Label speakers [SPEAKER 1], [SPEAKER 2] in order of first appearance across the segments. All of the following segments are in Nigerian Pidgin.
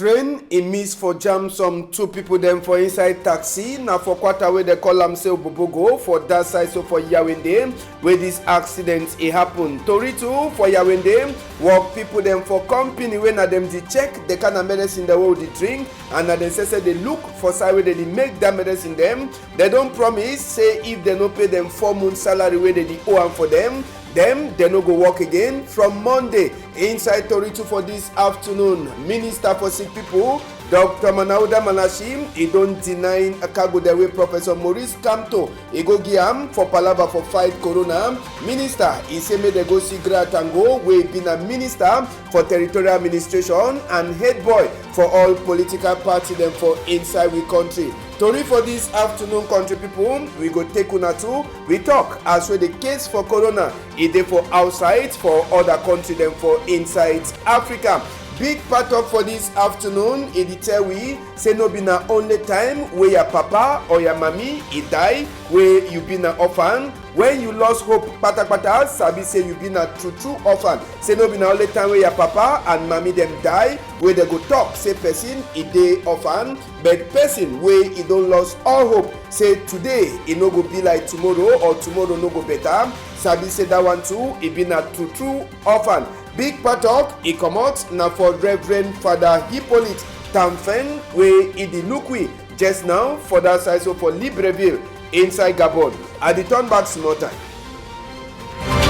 [SPEAKER 1] Train e miss for jam some two people dem for inside taxi. Na for quarter wey dem call am say Obobogo for dat side, so for Yawende wey dis accident e happen. Tori too for Yawende, work people dem for company wey na dem dey check the kind of medicine dem wey we dey drink, and na dem say dey look for side wey dem dey make dat medicine dem. Dem don promise say if dem no pay dem 4 months salary wey dem dey owe am for dem no go work again from Monday. Inside Tori 2 for this afternoon, Minister for Sick People Dr. Manauda Manashim, he don't deny a cargo the way Professor Maurice Kamto he go give am for palava for fight corona. Minister he say make they go see Tango, wey been a minister for territorial administration and head boy for all political party them for inside we country. Tori for this afternoon, country people, we go take una too. We talk as well the case for corona e dey for outside for other country them for inside Africa. Big part up for this afternoon, e dey tell we say no be na only time where your papa or your mommy e die, where you be na orphan. When you lost hope patapata, sabi say you be na true orphan. Say no be na only time where your papa and mommy them die, where they go talk say person e dey orphan, but person where e don lost all hope say today e no go be like tomorrow or tomorrow no go better. Sabi say that one too e be na true orphan. Big part talk e comot na for Reverend Father Hippolyte Tamfen wey e dey look we just now for that side, so for Libreville inside Gabon. I dey turn back small time.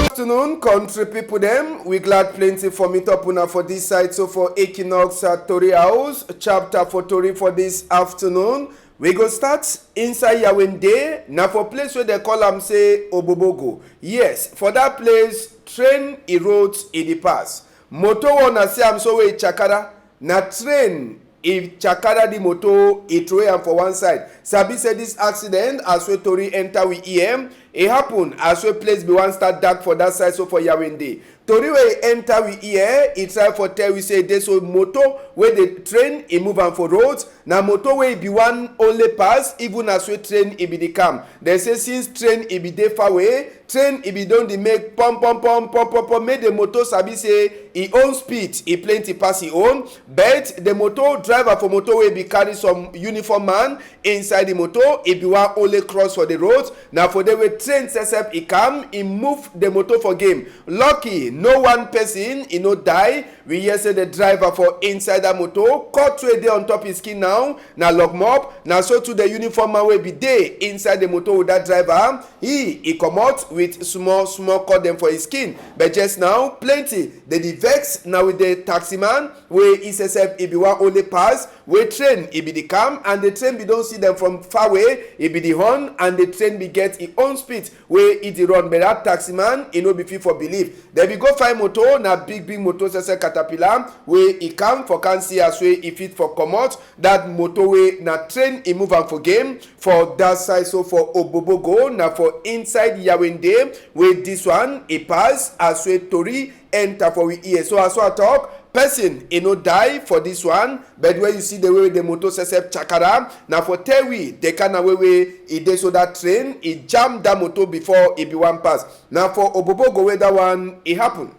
[SPEAKER 1] Afternoon, country people them. We glad plenty for meet up una for this side, so for Equinox at Tori House chapter for Tori for this afternoon. We go start inside Yawende. Na for place where they call am say Obobogo. Yes, for that place train e road e dey pass. Moto wanna say am so wey chakara na train e chakara the moto e throw am for one side. Sabi say this accident as we Tori enter we EM e happen as we place be one start dark for that side, so for Yawende. Tori wey enter we here e try for tell we say dey so moto wey the train e move am for road, na moto wey be one only pass even as we train e be the calm. They say since train e be dey far away, train e be don dey make pom make the motor sabi say e own speed e plenty pass e own, but the motor driver for motor wey be carry some uniform man inside the motor e be one only cross for the road. Na for the way train sesep e calm e move the motor for game. Lucky no one person e no die. We hear say the driver for inside that motor cut wey dey on top his skin now na lock mop. Na so to the uniform man wey be dey inside the motor with that driver, he comot with small cut them for his skin. But just now plenty they dey vex now with the taxi man wey he sesep e be one only pass, wey train e be the calm and the train be don see them from far away e be the horn and the train be get e own speed wey e dey run. But that taxi man e no be fit for believe. They be go find motor na big motor sese caterpillar wey e calm for can see as wey e fit for comot that motor wey na train e move am for game for that side, so for Obobogo na for inside Yawende wey this one e pass as wey Tori enter for we ear. So as I talk, person e no die for this one, but when you see the way the motor sesep chakara, na for tell we the kind of way e dey, so that train e jam that motor before e be one pass. Now for Obobogo where that one e happen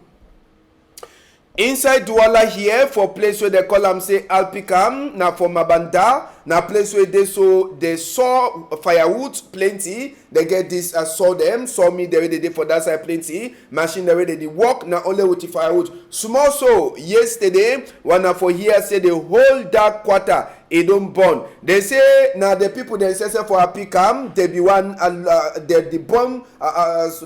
[SPEAKER 1] inside Douala here for place where they call am say Alpicam, na for Mabanda, na place where they so they saw firewood plenty. They get this saw me the way they did for that side plenty. Machine the way they did work na only with the firewood. Small so yesterday when for here say the whole dark quarter it don't burn. They say now the people they say for Alpicam they be one the burn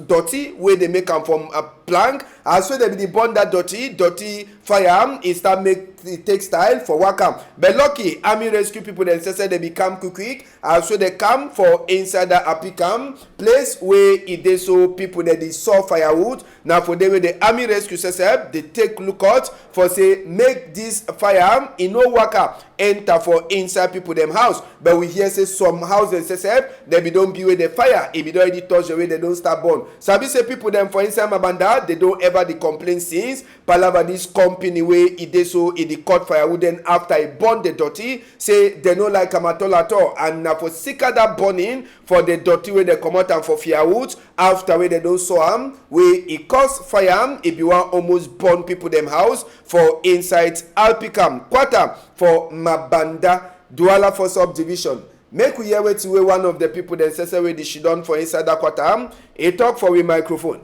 [SPEAKER 1] dirty where they make them from a plank. As well they be the burn that dirty fire it start make the textile for Wakam. But lucky army rescue people then say they become quick. As well they come for inside the Apicam place where it is so people that they saw firewood. Now for them the army rescue say they take look out for say make this fire in no Waka enter for inside people them house. But we hear say some houses say they be don't be with the fire if it already touch the way they don't start burn. Sabi say people them for inside Mabanda they don't ever the complain since palava this company way it is so it the cut firewood. Then after he burn the dirty, say they no like am at all. And na for seeker that burning for the dirty where they come out and for firewood. After where they don't saw am, where it cause fire, it be one almost burn people them house for inside Alpicam quarter for Mabanda Douala for subdivision. Make we hear wait to one of the people then say where the she done for inside that quarter. He talk for with microphone.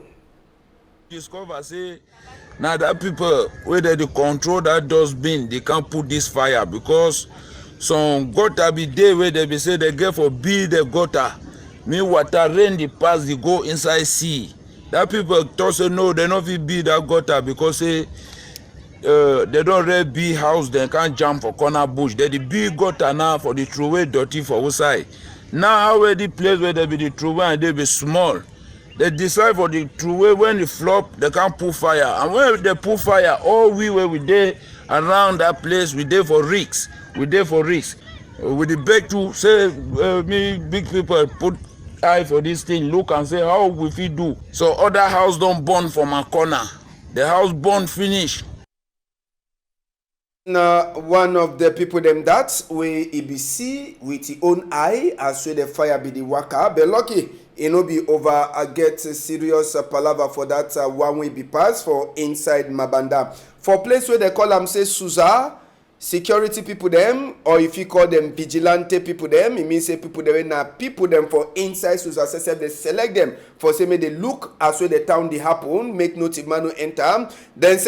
[SPEAKER 2] Discover say now that people where they control that dustbin, they can't put this fire because some gutter be there where they be say they get for build the gutter. Me water rain the pass they go inside sea. That people talk say no, they not fit build that gutter because say they don't really big house, they can't jump for corner bush. They the big gutter now for the throwaway dirty for outside. Now where the place where they be the throwaway and they be small. They decide for the throwaway when the flop they can't put fire. And when they put fire, all we where we there around that place, we there for risks. We there for risks. We the beg to say me big people put eye for this thing, look and say how we fit do. So other house don't burn from a corner. The house burn finish.
[SPEAKER 1] Now, one of the people them that we EBC with the own eye as well the fire be the worker. But lucky it no be over get serious palaver for that one way be passed for inside Mabanda. For place where they call them say Suza, security people them, or if you call them vigilante people them, it means say people them na people them for inside Suza they select them for say may they look as well the town they happen, make note if man no enter. Then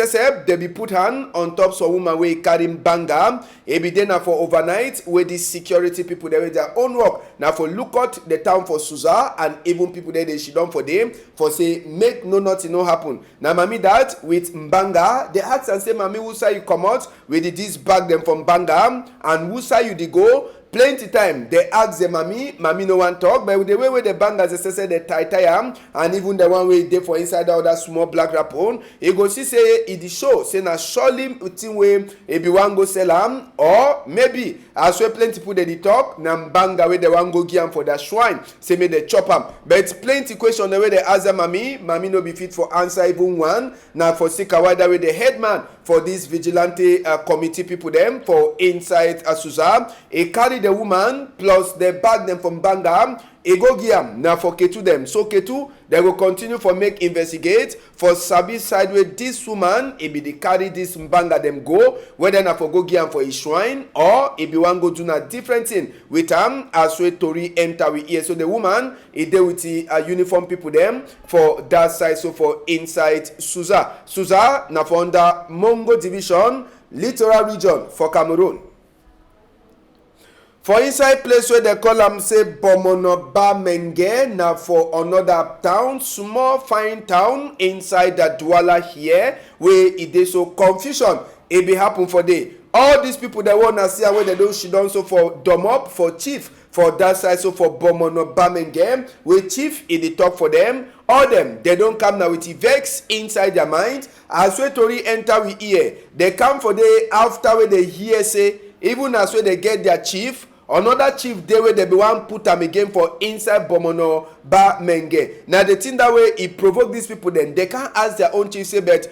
[SPEAKER 1] they be put hand on top so woman way carrying banga. It be then for overnight where these security people they their own work. Now for look out the town for Suza and even people there they should done for them for say make no nothing no happen. Now mommy that with Mbanga, they ask and say mommy who say you come out with this bag them from Banga and who say you dey go. Plenty time they ask the mommy no one talk, but with the way where the bangers they say they tie am and even the one way they for inside all that small black wrap on, he go see say it the show say na surely thing way e be one go sell am or maybe as well plenty people they talk na banga where they one go give am for that swine say me they chop am. But plenty question the way they ask the mommy no be fit for answer even one. Now for Sikawada with the headman for this vigilante committee people them for inside Suza, he carry the woman plus the bag them from Banga, he go give now for Ketu them. So Ketu they will continue for make investigate for Sabi side where this woman he be the carry this Mbanga them go whether na for go give for his shrine or if you want go do na different thing with as we Tori enter with here. So the woman he deal with the uniform people them for that side. So for inside Suza na for under Mongo division littoral region for Cameroon. For inside place where they call them say Bomonoba Menge, now for another town, small fine town inside the Douala here, where it is so confusion, it be happen for day. All these people that wanna see where they don't she done so for Domop, for chief, for that side, so for Bomonoba Menge, where chief it dey talk for them. All them, they don't come now with the vex inside their mind. As we Tori enter we hear, they come for day after where they hear say, even as where they get their chief, another chief dey wey dem be wan put am again for inside Bomono Ba Menge. Now the thing that way e provoke these people then they can't ask their own chief say but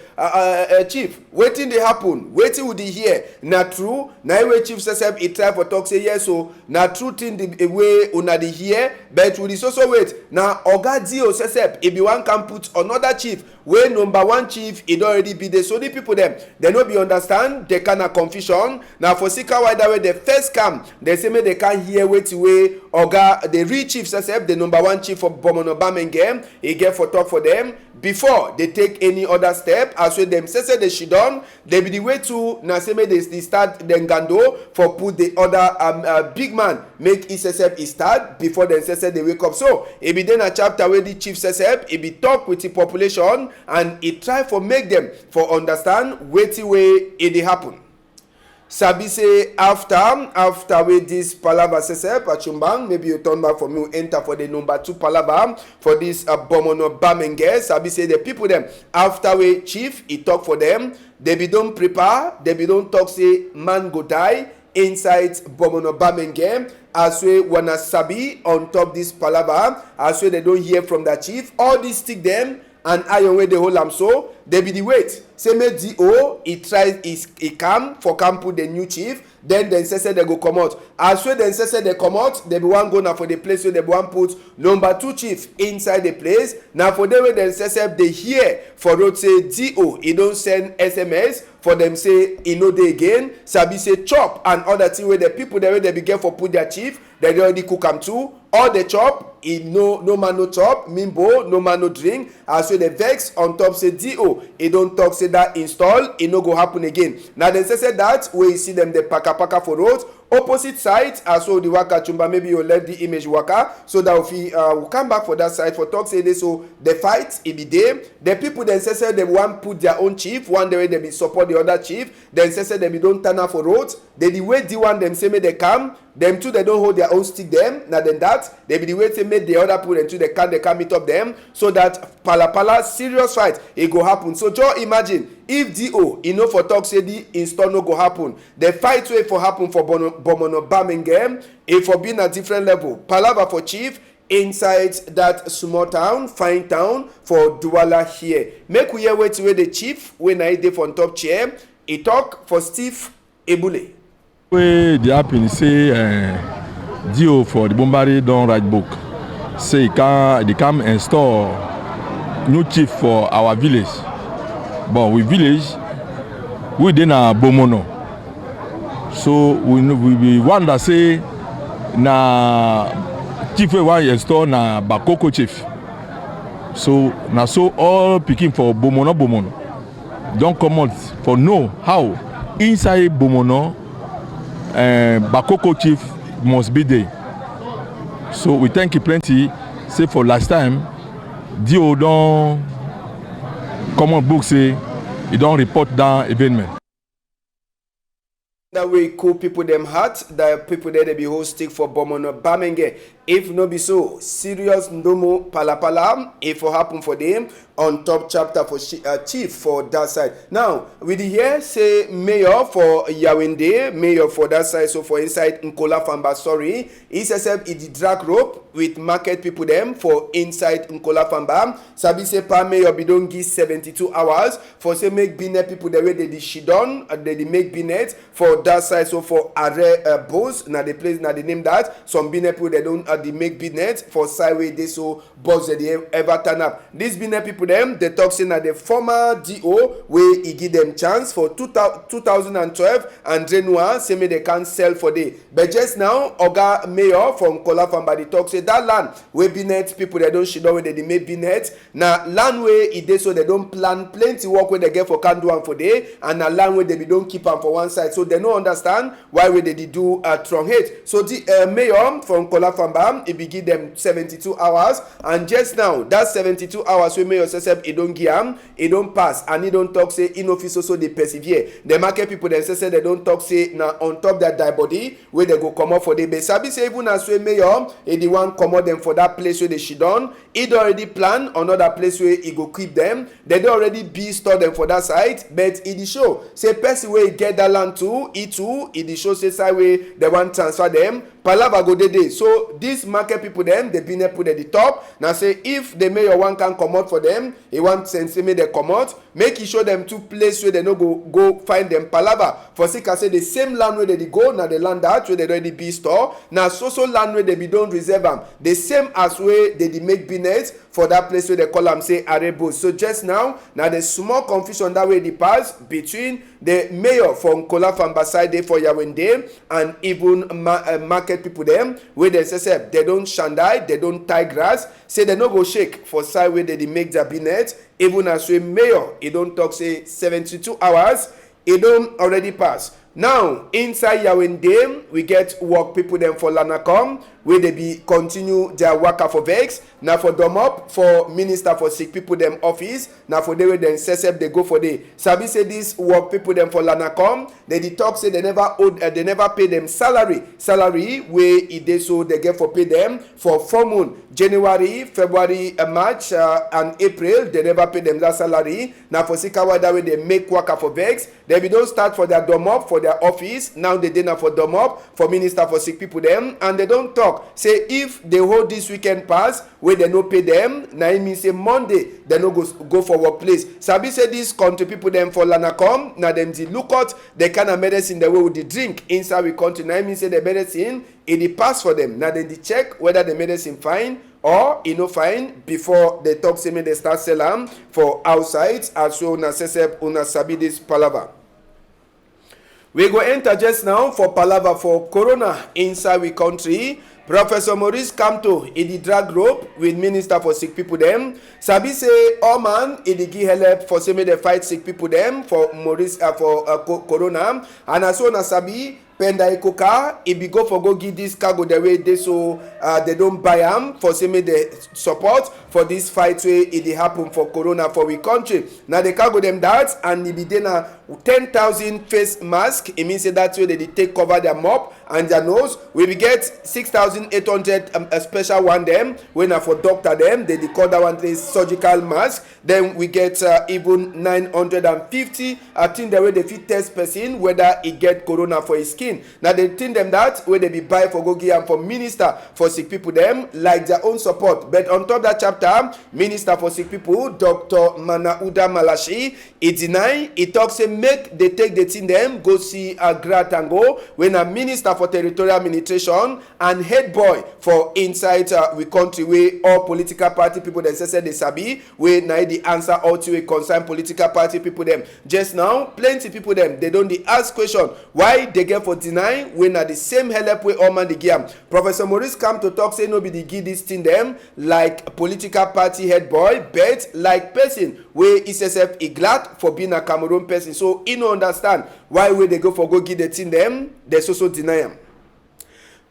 [SPEAKER 1] chief wetin dey happen, wetin we dey hear na true. Na wey chief sef e try for talk say yes so na true thing the way una dey hear, but we dey so wait na oga dio sef e be wan can put another chief wey number one chief e don already be there. So the people them they no be understand, they kind of confusion. Now for Sika Wida way the first come they say they can't hear wetin way oga the real chief sef the number one chief for Bomono Ba Menge he get for talk for them before they take any other step. As well them say they should done they be the way to na say make they start then gando for put the other big man make sef e start before them say they wake up. So e be then a chapter where the chief sef e be talk with the population and e try for make them for understand wetin way e dey happen. Sabi say after with this palaver sesep Achumbang, maybe you turn back for me, enter for the number 2 palaver for this Bomono Ba Menge. Sabi say the people them after we chief he talk for them, they be don't prepare, they be don't talk say man go die inside Bomono Ba Menge. As we wanna sabi on top this palaver, as we they don't hear from the chief, all these stick them and iron wey dey hold am so dey be the weight. Say make DO he come put the new chief, then dem say they go comot. As wey dem say they comot, dem be wan go na for the place wey dem wan put number 2 chief inside the place. Na for dem wey dem say dey hear for road say DO he don send SMS for dem say e no dey again. Sabi say chop and other thing wey the people there wey dem be get for put their chief, dem already cook am too. All the chop, no man no chop, mimbo, no man no drink. As wey the vex on top say DO he don talk say that install e no go happen again. Now dem say that wey you see them the paka for road opposite side. As well the waka chumba, maybe you let the image waka so that if we come back for that side for talk say this. So the fight e be there. The people then say they want put their own chief, one day they be support the other chief, then say they be don't turn up for road. They the way the one them say make they come, them too they don't hold their own stick them. Now then that they be the way to make the other people until they can meet up them, so that pala serious fight it go happen. So just imagine if DO know for talk say the install no go happen, the fight way for happen for Bomono Birmingham, if for being a different level. Palava for chief inside that small town, fine town for Douala here. Make we hear wait the chief when I dey for top chair. He talk for Steve Ebule.
[SPEAKER 3] Wey dey happen say DO for the Bombari don write book say they come install new chief for our village, but we village we dey na Bomono, so we wonder say na chief wey wan install na Bakoko chief, so na so all pikin for Bomono don comot for know how inside Bomono Bakoko chief must be there. So we thank you plenty. Say for last time, DO don common book say he don report down eventment.
[SPEAKER 1] That way cool people them heart, that people there they be hosting for Bomono Birmingham. If no be so, serious ndomo palapala, if it happen for them on top chapter for chief for that side. Now, we hear say mayor for Yawende, mayor for that side, so for inside Nkola Famba, sorry, he says it drag rope with market people them for inside Nkola Famba. Sabi say pa mayor be don't give 72 hours for say make binet people the way they shidon, they make binet for that side, so for Are Boss, now the place, now they name that. Some binet people they don't they make binet for sideway they so boss they ever turn up. These binet people them they talk saying that the former DO where he give them chance for 2012 and January say me they can't sell for day. But just now Oga Mayor from Nkola Famba they talk say that land where binet people they don't shidon where they make binet. Now land where it they so they don't plan plenty work where they get for can do and for day, and a land where they don't keep them for one side, so they don't understand why we they do a strong hate. So the mayor from Nkola Famba he be give them 72 hours, and just now that 72 hours we mayor say he don't give him, he don't pass, and he don't talk say in office also they persevere. The market people then say they don't talk say now on top that die body where they go come up for the base. Sabi say even as we mayor he the one come out them for that place where they should done. He already plan another place where he go keep them. They don't already be store them for that side, but it show say person where he get that land too, it show say side way they want transfer them. Palava go dey. So these market people them they been put at the top. Now say if the mayor one can come out for them, he want sense make they come out, make he show them two places where they no go find them. Palava for say can say the same land where they go now the land that where they already be store. Now so land where they be don't reserve them. The same as where they make business for that place where they call them say Arebo. So just now the small confusion that way the pass between the mayor from Nkola Famba side for Yawende and even market people them where they say they don't shandai, they don't tie grass, say they no go shake for side where they make their binet. Even as we mayor he don't talk say 72 hours it don't already pass. Now inside Yawende we get work people them for Lanacom where they be continue their worker for vex. Now for Domop for minister for sick people them office. Now for they then they go for the Sabi say this work people them for Lanacom. They talk say they never pay them salary where it they so they get for pay them for 4 months, January, February, March and April. They never pay them that salary. Now for Sikawa that way they make worker for vex. They be don't start for their Domop for their office. Now they dinner for Domop for minister for sick people them, and they don't talk talk say if they hold this weekend pass wey dem no pay them, na im mean say Monday dem no go for workplace. Sabi say dis country people dem for Lanacom na dem dey look out the kind of medicine dem wey we dey drink inside we country. Na im mean say the medicine e dey pass for them. Na dem dey check whether the medicine fine or e no fine before they talk say make dem start sell am for outside. As so una sesep una sabi dis palava. We go enter just now for palava for corona inside we country. Professor Maurice Kamto e dey drag rope with Minister for Sick People dem. Sabi say all man e dey give help for say make dem fight sick people dem for Maurice corona. And as so na sabi Penda Ikoka e be go give this cargo the way they so they don't buy am for say make they support for this fight wey e dey happen for corona for we country. Now the cargo them that and e be dey na 10,000 face mask. It means say that way they take cover their mouth and their nose. We will get 6,800 a special one them when for doctor them they call that one is surgical mask. Then we get even 950 I think the way they fit test person whether he get corona for his skin. Now they think them that where they be buy for go give and for Minister for Sick People them like their own support. But on top of that chapter, Minister for Sick People Dr. Manauda Malashi he deny he talks say make they take the thing them go see a Gratango when a Minister for Territorial Administration and head boy for inside we country where all political party people they say they sabi we na the answer all to a concern political party people them. Just now plenty people them they don't ask question why they get for deny when at the same help way all man the game. Professor Maurice come to talk say nobody give this thing them like political party head boy but like person where SSF is glad for being a Cameroon person. So he no understand why when they go give the thing them they so deny them.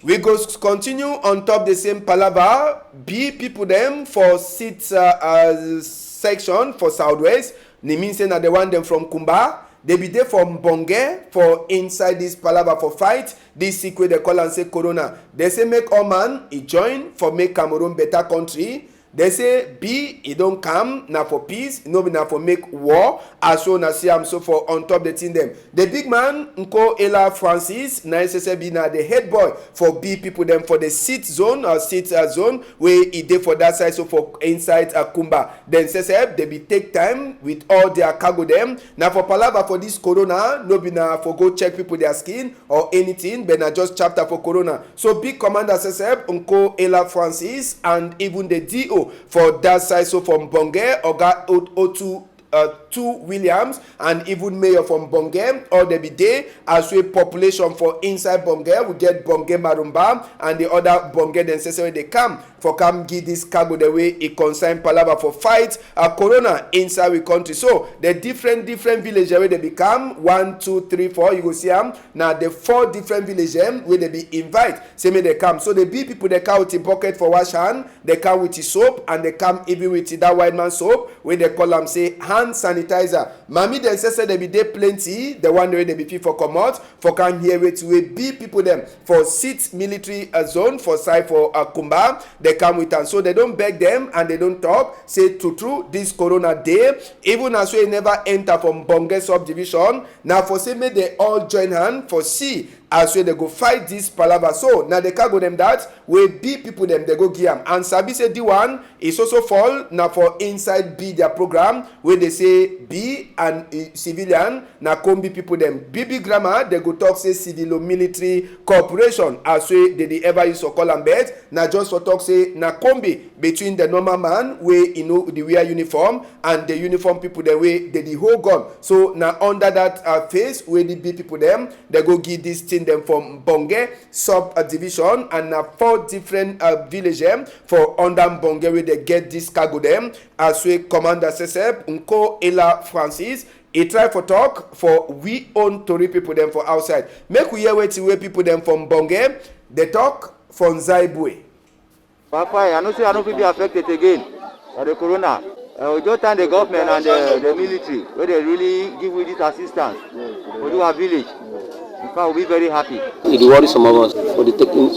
[SPEAKER 1] We go continue on top the same palava. B people them for seat section for Southwest. They mean say na they want them from Kumba. They be there from Bonge for inside this palava for fight. This sick way they call and say corona. They say make all man he join for make Cameroon better country. They say B he don't come now for peace, no be now for make war. As so na see am so for on top the thing them. The big man Nko Ela Francis na SSB na the head boy for B people them for the seat zone or seat zone where he dey for that side so for inside Kumba. Then SSB they be take time with all their cargo them. Now for palava for this corona no be now for go check people their skin or anything but na just chapter for corona. So big commander SSB Nko Ela Francis and even the DO for that side so from Bonge Oga O2 Williams and even mayor from Bonge or they be there as we population for inside Bonge we get Bonge Marumba and the other Bonge then say they come give this cargo the way it concern palava for fight corona inside we country. So the different villages where they become 1, 2, 3, 4 you go see them now the 4 different villages where they be invite say me they come. So the big people they come with a bucket for wash hand, they come with the soap and they come even with that white man soap where they call them say hand sanitizer. Mami then say they be there plenty the one way they be fit for come out for come here with we be people them for sit military zone for side for Kumba they come with them. So they don't beg them and they don't talk say true this corona day even as we never enter from Bonge subdivision now for say may they all join hand for see as we they go fight this palava. So now they can go them that we be people them they go give them and sabi say D1 is also fall now for inside B their program where they say B and civilian na kombi people them BB grammar they go talk say civil military corporation as we they ever use to call them bet now just for talk say na kombi between the normal man where you know the wear uniform and the uniform people the way they the whole gun. So now under that phase where the B people them they go give this thing them from Bonge subdivision and now 4 different villages for under Bonge where they get this cargo them as we commander SSF Nko Ela Francis. He try for talk for we own Tory people them for outside. Make we hear where people them from Bonge they talk from Zaibwe.
[SPEAKER 4] Papa, I know say I don't be affected again by the corona. We just thank the government and the military where they really give with this assistance for do our village. In fact, we'll be very happy.
[SPEAKER 5] It worries some of us for the taking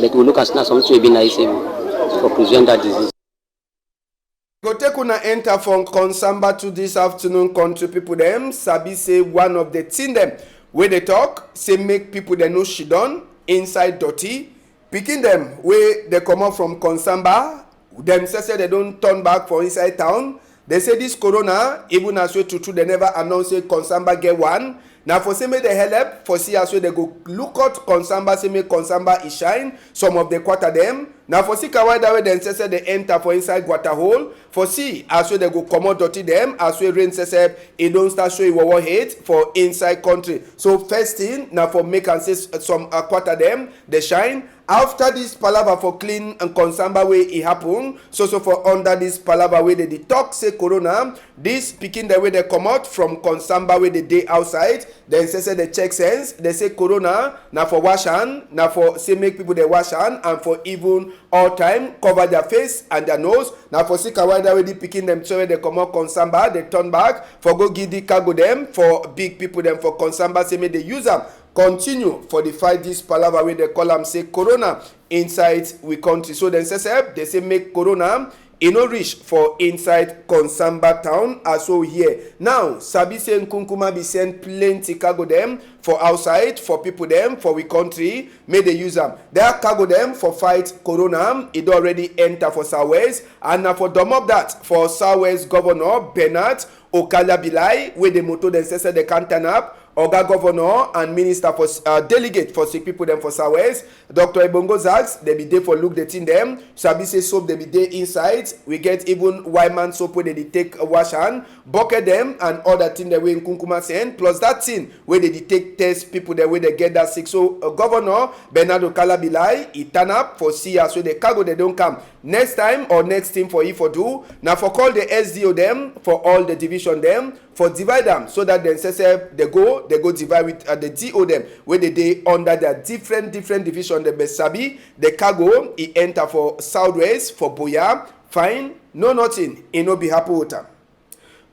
[SPEAKER 5] like we look at now something will be nice for prevent that disease.
[SPEAKER 1] Go take una enter from Konsamba to this afternoon country people them sabi say one of the thing them where they talk say make people they know she done inside dirty Picking them where they come out from Konsamba, them say they don't turn back for inside town. They say this corona, even as we true, they never announce say Konsamba get one. Now for say make they help, for see as we they go look out Konsamba, say make Konsamba is shine. Some of the quarter them. Now for see Kawai that way then say they enter for inside Guata hole. For see as we they go come out dirty them, as we rain say it don't start showing war hate for inside country. So first thing now for make and say some quarter them they shine. After this palava for clean and Konsamba way it happen, so for under this palava way they detox say corona, this picking the way they come out from Konsamba way the day outside, then say they check sense, they say corona, now for wash hand, now for say make people they wash hand, and for even all time cover their face and their nose. Now for see Kawai that way they picking them so they come out Konsamba, they turn back, for go give the cargo them, for big people them for Konsamba say make they use them. Continue for the fight this palava where they call them say corona inside we country. So then they say make corona no reach for inside Konsamba town as so here. Now Sabi say Nkunkuma be send plenty cargo them for outside for people them for we country may they use them. They are cargo them for fight corona. It already enter for Southwest and now for dom up that for Southwest Governor Bernard Okala Bilai where the motor then say they can't turn up. Oga Governor and Minister for Delegate for sick people them for Southwest. Dr. Ebongo Zags, they be there for look the thing them. Sabi say soap they be there inside. We get even white man soap where they take a wash hand, bucket them and other thing that way in Kunkuma send. Plus that thing where they take test people that way they get that sick. So Governor Bernardo Calabilai, he turn up for see us so the cargo they don't come. Next time or next thing for you for do. Now for call the SDO them for all the division them for divide them so that then say they go divide with the DO them where they under their different division. The Besabi, the cargo, he enter for Southwest, for Boya, fine, no nothing, he no be happy with them.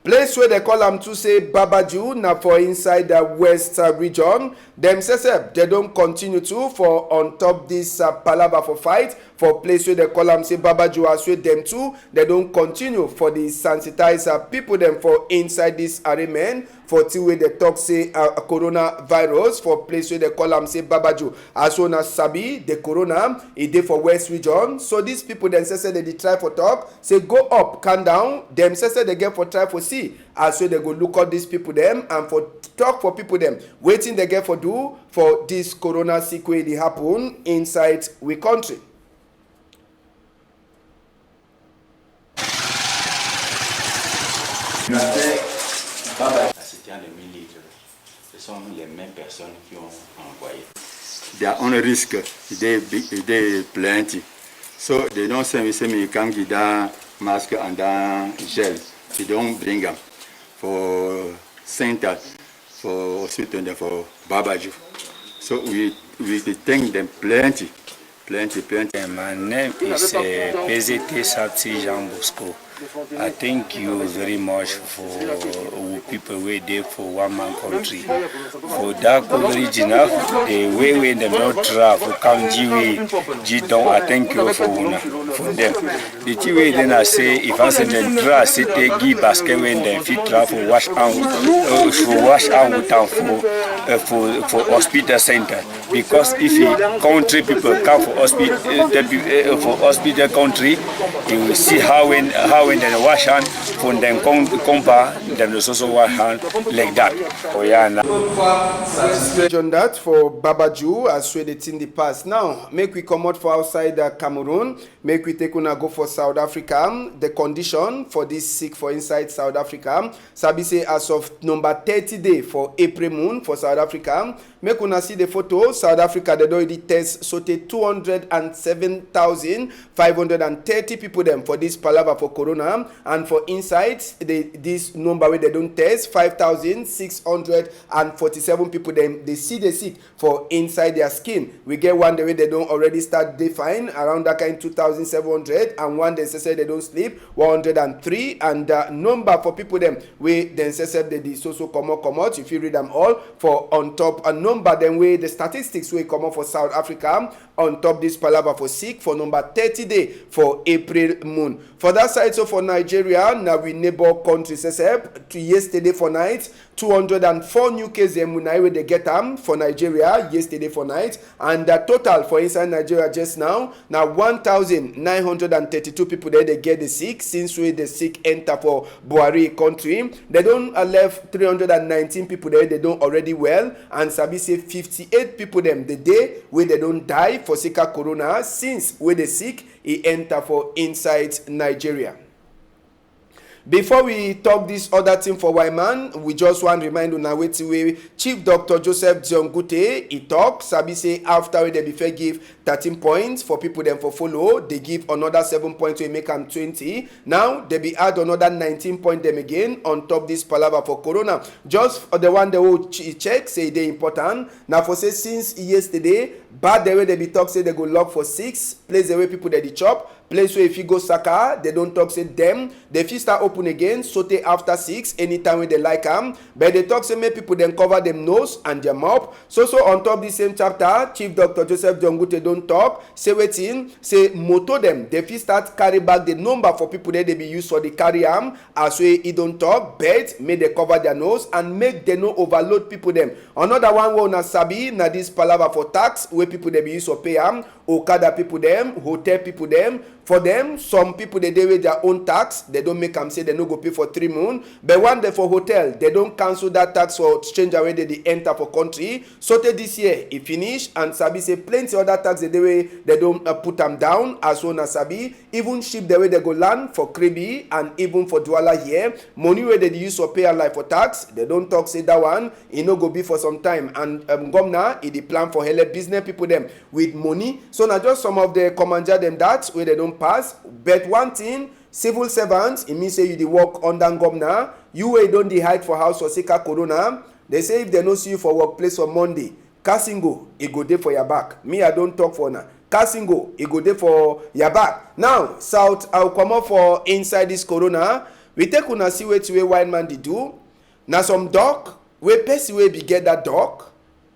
[SPEAKER 1] Place where they call them to say Babaju, now for inside the West region, them say they don't continue to for on top this palava for fight. For place where they call them say Babaju as well them too, they don't continue for the sensitizer people them for inside this arraignment for till where they talk say coronavirus for place where they call them say Babaju as soon as Sabi the corona it dey for West region. So these people then say they try for talk say go up calm down them say they get for try for see as well they go look at these people them and for talk for people them waiting they get for do for this corona sick way they happen inside we country.
[SPEAKER 6] Assistant de militaires, ce sont les mêmes personnes qui ont envoyé. Their own risk, they plenty. So they don't say me can get that mask and that gel. They don't bring them for center, for hospital, for Babaju. So we thank them plenty.
[SPEAKER 7] My name is PZT Sapti Jean Bosco. I thank you very much for people who there for one man country. For that coverage enough, the way when they don't travel, come G-Down, I thank you for them. The two way then I say, if I send them try, say they give basket when they fit travel, wash out for hospital center. Because if country people come for hospital country, you will see how when they wash hand, when they come back, they will also wash hand like that. Oh yeah.
[SPEAKER 1] On that for Babaju as well it's in the past. Now make we come out for outside Cameroon. Make we take una go for South Africa. The condition for this sick for inside South Africa. Sabi say as of number 30 day for April moon for South Africa. Make una see the photo. South Africa they already test so 207,530 people them for this palava for corona, and for inside this number where they don't test 5,647 people them they see the sick for inside their skin. We get one day where they don't already start define around that kind 2,700, and one they say they don't sleep 103, and the number for people them we then say they so come out if you read them all for on top a number then way the statistics will come up for South Africa on top this palava for sick for number 30 day for April moon. For that side, so for Nigeria, now we neighbor countries to yesterday for night 204 new cases wey they get for Nigeria yesterday for night, and the total for inside Nigeria just now 1,932 people there they get the sick since we the sick enter for Buhari country. They don't left 319 people there they don't already well, and sabi say 58 people them the day where they don't die for sick corona since where the sick he enter for inside Nigeria. Before we talk this other thing for Wyman, we just want to remind you now wetin Chief Dr. Joseph Diongute he talk sabi say after they before give 13 points for people them for follow, they give another 7 points to make them 20. Now they be add another 19 points them again on top this palaver for corona. Just for the one they will check say they important. Now for say since yesterday, bad the way they be talk say they go lock for 6 place the way people they chop. Place where if you go Saka, they don't talk say them. They fit start open again, saute after 6, anytime when they like them. But they talk say make people then cover them nose and their mouth. So on top this same chapter, Chief Dr. Joseph Diongute don't talk. Say waiting, say moto them. They fit start carry back the number for people that they be used for the carry arm. As way he don't talk, but make they cover their nose and make they no overload people them. Another one will na sabi na this palaver for tax where people they be used for pay arm. Okada people them, hotel people them. For them, some people they with their own tax. They don't make them say they no go pay for 3 months. But one day for hotel, they don't cancel that tax for stranger way they enter for country. So this year, it finish and sabi say plenty other tax they don't put them down as soon as sabi. Even ship the way they go land for Kribi and even for Douala here. Money where they use for pay a life for tax. They don't talk say that one. It no go be for some time. And Gomna, it the plan for help business people them with money. So now just some of the commander them that where they don't pass. But one thing, civil servants, it means say you the work under governor, you wey don't the hide for house for sika corona. They say if they no see you for workplace on Monday, Kasingo, it go there for your back. Me, I don't talk for now. Kasingo, it go there for your back. Now, South, I'll come up for inside this corona. We take una see what way white man they do. Now some dog, where person will be get that dog,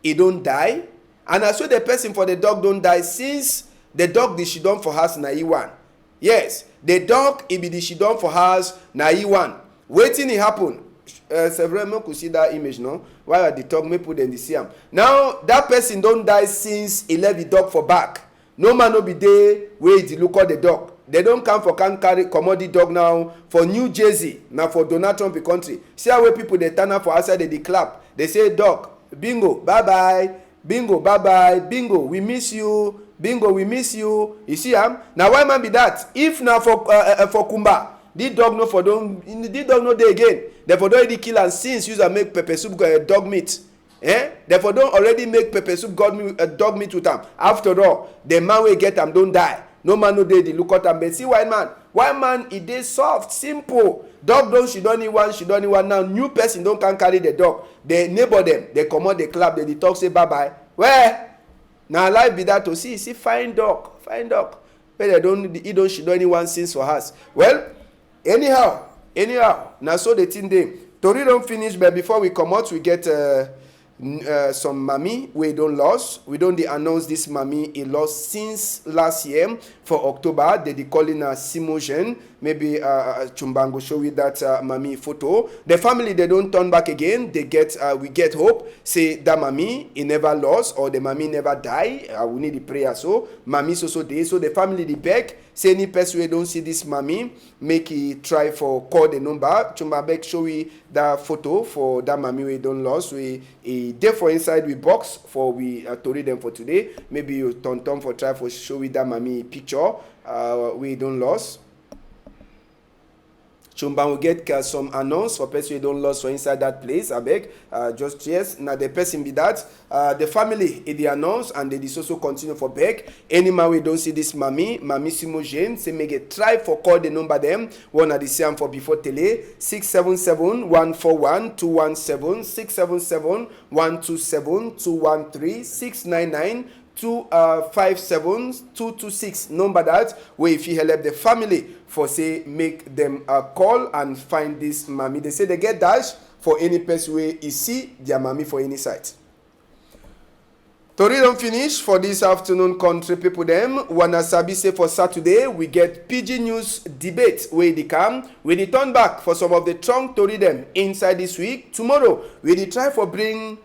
[SPEAKER 1] it don't die. And I saw the person for the dog don't die since the dog the shidon for house na one. Yes, the dog it be the shidon for house na one. Waiting it happen. Several men could see that image, no? Why are the dog me put in the same? Now that person don't die since he left the dog for back. No man no be there where he look at the dog. They don't come for can carry commodity dog now for New Jersey, now for Donald Trump country. See how where people they turn up for outside they clap. They say dog, bingo, bye bye. Bingo, bye-bye. Bingo, we miss you. Bingo, we miss you. You see, now why man be that? If now for Kumba, the dog no for don't, the dog no day again. Therefore don't already kill and since use and make pepper soup dog meat. Therefore don't already make pepper soup dog meat with them. After all, the man will get them don't die. No man no day the look at them. But see white man it is soft, simple. Dog don't she don't need one now. New person don't can carry the dog. They neighbor them, they come out, they clap, they talk, say bye-bye. Where? Now life be that to see fine dog. But they don't she don't need one since for us. Well, anyhow. Now so the thing day. Tori don't finish, but before we come out, we get some mammy we don't lose. We don't announce this mammy he lost since last year for October. They calling her Simogen. Maybe Chumbango show with that mammy photo. The family they don't turn back again. They get we get hope. Say that mammy he never lost or the mammy never die. We need the prayer so mammy so day. So the family they beg. Say any person we don't see this mammy, make it try for call the number. Chumbabek show we that photo for that mammy we don't lose. We there for inside we box for we to read them for today. Maybe you turn for try for show we that mammy picture. We don't lose. Chumba will get some announce for person who don't lose for inside that place. I beg, just yes. Now the person be that the family it the announce and they also continue for beg. Any man we don't see this mammy Simogen say make a try for call the number them. One at the same for before tele 677-141-217 677-127-213 699-257-226 number that where if you help the family for say make them call and find this mammy. They say they get dash for any person where you see their mammy for any site. Tori don't finish for this afternoon, country people them. Wanna sabi say for Saturday, we get PG News debate where they come. We return back for some of the trunk Tori them inside this week. Tomorrow, we dey try for bring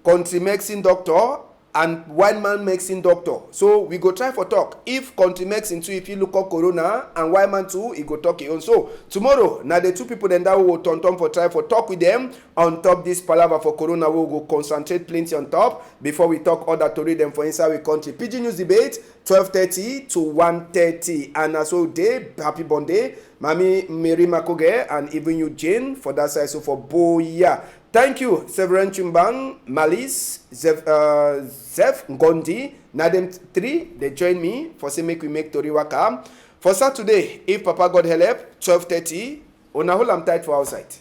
[SPEAKER 1] country medicine doctor and white man medicine doctor. So we go try for talk. If country medicine too, if you look at corona and white man too, he go talk on. So tomorrow, now the two people then that will turn for try for talk with them on top this palaver for corona. We'll go concentrate plenty on top before we talk other to read them for inside we country. PG News debate 12:30 to 1:30, and as well day happy Bonday, Mami Mary Makoge and even you Jane for that side. So for Boya. Thank you, Severin Chumbang, Malice, Zef Ngondi, Nadem 3, they join me for say make we make Tori Waka. For Saturday, if Papa God help, 12:30, on a whole I'm tight for outside.